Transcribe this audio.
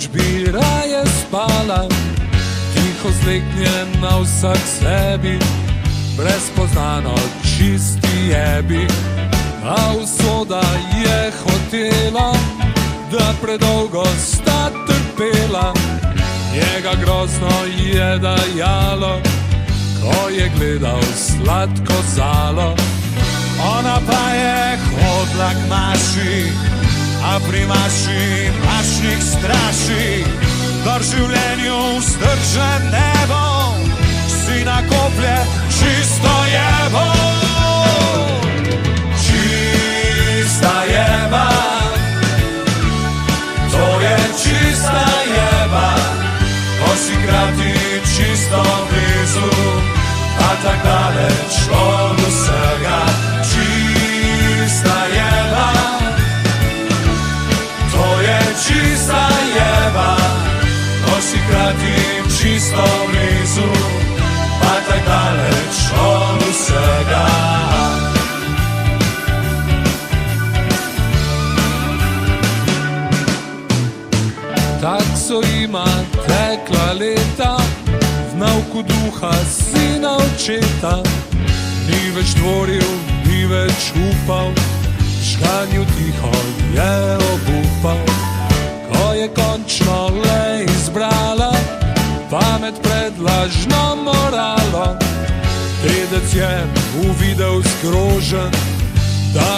noč bi raje spala, tiho zleknjena vsak sebi, brezpoznano čisti jebi. A usoda je hotela, da predolgo sta trpela, njega grozno je dajalo, ko je gledal sladko zalo. Ona pa je hodla k maši, a pri maši mašnik straši, da v življenju vzdržen ne bo, si nakoplje čisto jebo. Čista jeba, to je čista jeba, ko si krati čisto blizu, pa tak daleč od vsega. Čista jeba, to je čista jeba, ko si krati čisto blizu, pa tak daleč od vsega. Tak so jima tekla leta, v nauku duha sina očeta, ni več tvoril, ni več upal, v škanju tiho je obupal. Ko je končno le izbrala pamet pred lažno moralo, dedec je uvidel zgrožen, da